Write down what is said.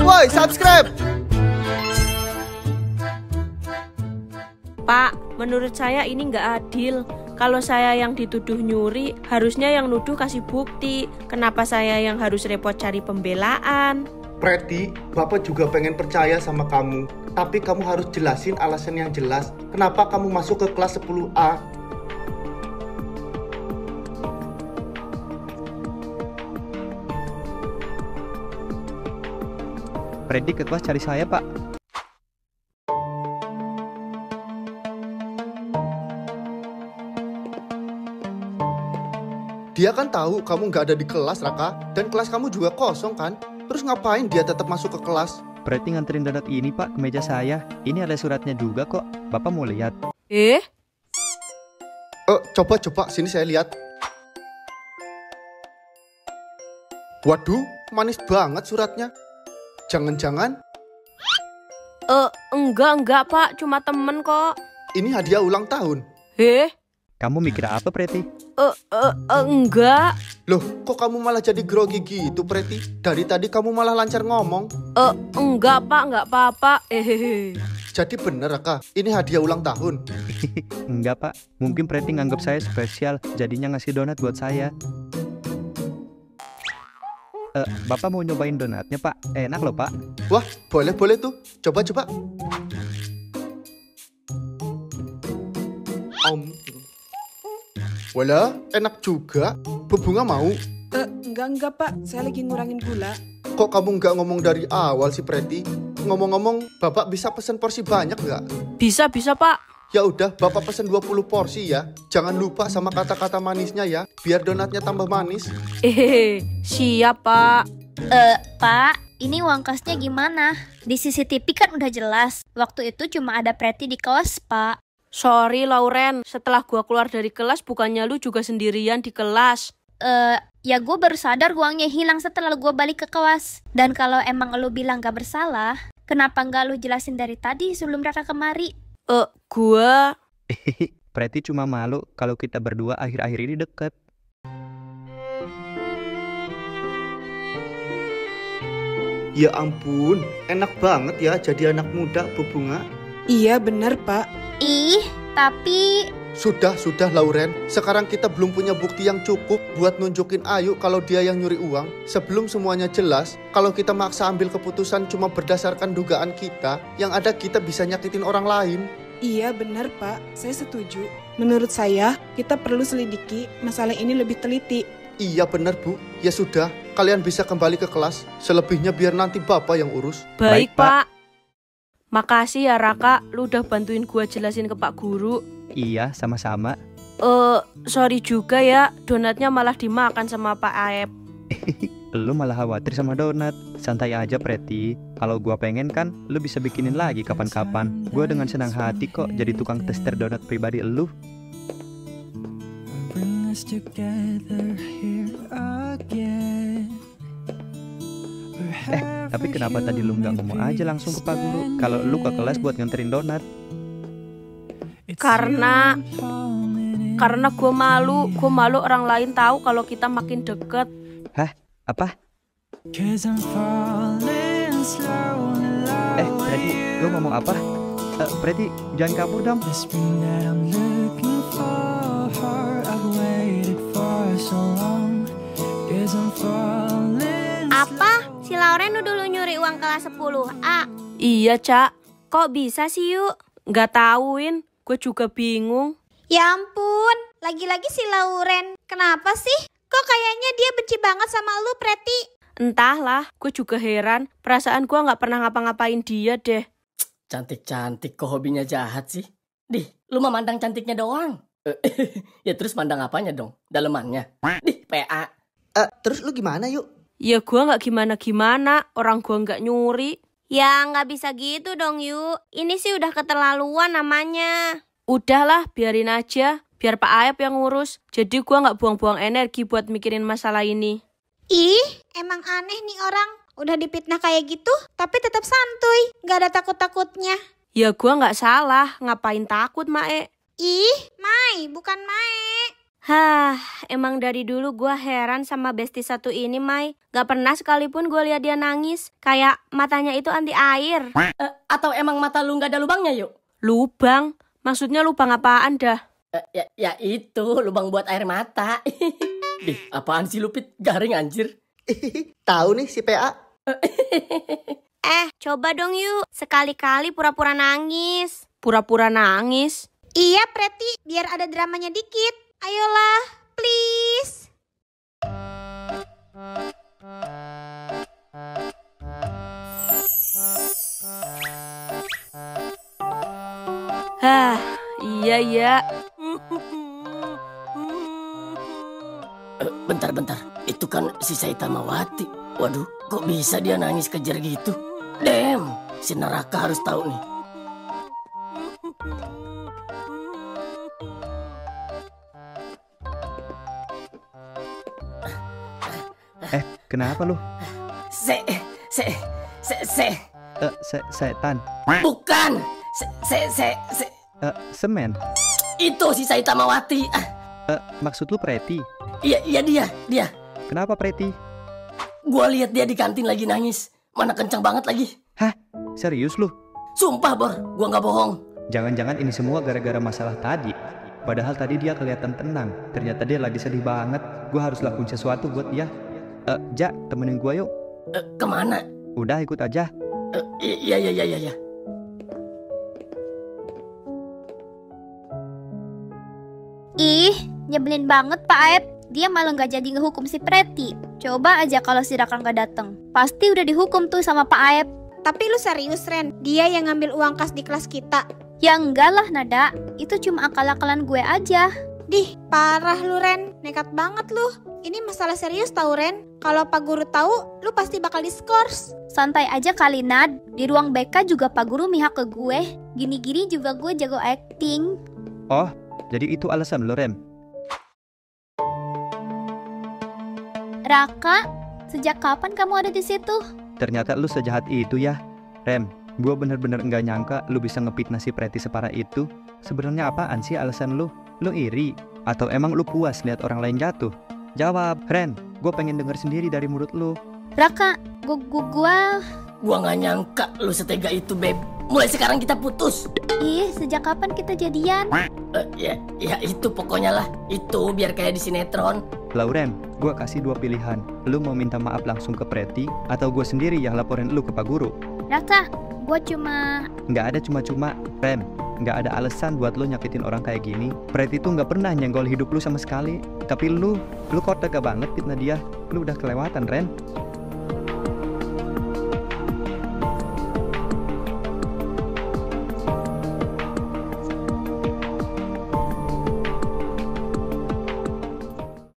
Woi, subscribe. Pak, menurut saya ini nggak adil. Kalau saya yang dituduh nyuri, harusnya yang nuduh kasih bukti. Kenapa saya yang harus repot cari pembelaan? Preti, Bapak juga pengen percaya sama kamu. Tapi kamu harus jelasin alasan yang jelas. Kenapa kamu masuk ke kelas 10A? Freddy ke kelas cari saya, Pak. Dia kan tahu kamu nggak ada di kelas, Raka. Dan kelas kamu juga kosong kan? Terus ngapain dia tetap masuk ke kelas? Freddy nganterin donat ini, Pak, ke meja saya. Ini ada suratnya juga kok. Bapak mau lihat? Coba, sini saya lihat. Waduh, manis banget suratnya. Jangan-jangan Enggak Pak, cuma temen kok. ini hadiah ulang tahun. Kamu mikir apa, Preti? Enggak. Loh, kok kamu malah jadi grogi gitu, Preti? Dari tadi kamu malah lancar ngomong. Enggak Pak, enggak apa-apa. Jadi bener, Raka, ini hadiah ulang tahun. Enggak, Pak. Mungkin Preti nganggap saya spesial, jadinya ngasih donat buat saya. Bapak mau nyobain donatnya, Pak? Enak loh, Pak. Wah, boleh tuh. Coba. Wala, enak juga. Bu Bunga mau? Enggak Pak, saya lagi ngurangin gula. Kok kamu nggak ngomong dari awal sih, Preti? Ngomong-ngomong, Bapak bisa pesen porsi banyak nggak? Bisa Pak. Ya udah, Bapak pesen 20 porsi ya. Jangan lupa sama kata-kata manisnya ya, biar donatnya tambah manis. Siap Pak. Pak, ini uang kasnya gimana? Di CCTV kan udah jelas. Waktu itu cuma ada Preti di kelas, Pak. Sorry Lauren, setelah gua keluar dari kelas bukannya lu juga sendirian di kelas. Ya gue baru sadar uangnya hilang setelah gue balik ke kelas. Dan kalau emang lu bilang gak bersalah, kenapa gak lu jelasin dari tadi sebelum Raka kemari? Gua... Preti cuma malu kalau kita berdua akhir-akhir ini deket. Ya ampun, enak banget ya jadi anak muda, Bu Bunga. Iya bener Pak. Ih, tapi... Sudah Lauren. Sekarang kita belum punya bukti yang cukup buat nunjukin Ayu kalau dia yang nyuri uang. Sebelum semuanya jelas, kalau kita maksa ambil keputusan cuma berdasarkan dugaan kita, yang ada kita bisa nyakitin orang lain. Iya bener Pak, saya setuju. Menurut saya, kita perlu selidiki masalah ini lebih teliti. Iya bener Bu, ya sudah, kalian bisa kembali ke kelas. Selebihnya biar nanti Bapak yang urus. Baik Pak. Makasih ya Raka, lu udah bantuin gua jelasin ke Pak Guru. Iya, sama-sama. Sorry juga ya, donatnya malah dimakan sama Pak Aep. Lu malah khawatir sama donat. Santai aja, Preti. Kalau gua pengen kan, lu bisa bikinin lagi kapan-kapan. Gua dengan senang hati kok jadi tukang tester donat pribadi lu. Tapi kenapa tadi lu nggak ngomong aja langsung ke Pak Guru kalau lu ke kelas buat nganterin donat? Karena gue malu orang lain tahu kalau kita makin deket. Hah? Apa? Preti, lu ngomong apa? Preti, jangan kabur dong. Apa? Si Lauren udah dulu nyuri uang kelas 10A? Iya, Cak. Kok bisa sih, Yuk? Nggak tauin. Gue juga bingung. Ya ampun, lagi-lagi si Lauren. Kenapa sih? Kok kayaknya dia benci banget sama lu, Preti? Entahlah, gue juga heran. Perasaan gue nggak pernah ngapa-ngapain dia deh. Cantik-cantik, kok hobinya jahat sih? Dih, lu mah mandang cantiknya doang. Ya terus mandang apanya dong? Dalemannya? Dih, PA. Terus lu gimana Yuk? Ya gue nggak gimana-gimana, orang gue nggak nyuri. Ya nggak bisa gitu dong Yuk. Ini sih udah keterlaluan namanya. Udahlah, biarin aja. Biar Pak Aep yang ngurus. Jadi gue nggak buang-buang energi buat mikirin masalah ini. Ih, emang aneh nih orang. Udah dipitnah kayak gitu, tapi tetap santuy. Nggak ada takut-takutnya. Ya gue nggak salah. Ngapain takut, Mae? Ih, Mai, bukan Mae. Hah, emang dari dulu gue heran sama bestie satu ini, Mai. Gak pernah sekalipun gue lihat dia nangis. Kayak matanya itu anti air. Atau emang mata lu nggak ada lubangnya, yuk? Lubang? Maksudnya lubang apaan dah? Ya itu, lubang buat air mata. Dih, apaan sih Lupit? Garing anjir. Tahu nih si PA. Coba dong yuk. Sekali-kali pura-pura nangis. Pura-pura nangis? Iya, Preti, biar ada dramanya dikit. Ayolah, please. Hah, iya. Bentar. Itu kan si Saitamawati. Waduh, kok bisa dia nangis kejer gitu? Damn, si neraka harus tahu nih. Kenapa lu? Setan. Bukan. Semen. Itu si Saitamawati. Maksud lu Preti? Iya dia. Kenapa Preti? Gua lihat dia di kantin lagi nangis. Mana kencang banget lagi. Hah? Serius lu? Sumpah, Bor, gua nggak bohong. Jangan-jangan ini semua gara-gara masalah tadi. Padahal tadi dia kelihatan tenang. Ternyata dia lagi sedih banget. Gua harus lakuin sesuatu buat dia. Ja, temenin gua yuk. Kemana? Udah ikut aja. Iya. Ih, nyebelin banget Pak Aep. Dia malah gak jadi ngehukum si Preti. Coba aja kalau si Raka gak dateng. Pasti udah dihukum tuh sama Pak Aep. Tapi lu serius, Ren? Dia yang ngambil uang kas di kelas kita. Ya enggak lah Nada. Itu cuma akal-akalan gue aja. Dih, parah lu, Ren. Nekat banget lu. Ini masalah serius tau, Ren. Kalau Pak Guru tahu, lu pasti bakal diskors. Santai aja kali Nad. Di ruang BK juga Pak Guru mihak ke gue. Gini-gini juga gue jago acting. Oh, jadi itu alasan lo, Rem? Raka, sejak kapan kamu ada di situ? Ternyata lu sejahat itu ya, Rem. Gue bener-bener nggak nyangka lu bisa ngefitnah si Preti separah itu. Sebenarnya apaan sih alasan lu? Lu iri? Atau emang lu puas lihat orang lain jatuh? Jawab, Ren. Gue pengen denger sendiri dari mulut lu. Raka, Gua nggak nyangka lu setega itu, Beb. Mulai sekarang kita putus. Ih, sejak kapan kita jadian? Ya itu pokoknya lah. Itu biar kayak di sinetron. Lauren, gue kasih dua pilihan. Lu mau minta maaf langsung ke Preti, atau gue sendiri yang laporin lu ke Pak Guru? Raka, gue cuma... Nggak ada cuma-cuma, Rem. Nggak ada alasan buat lu nyakitin orang kayak gini. Preti tuh nggak pernah nyenggol hidup lu sama sekali. Tapi lu kok tega banget fitnah dia. Lu udah kelewatan, Ren.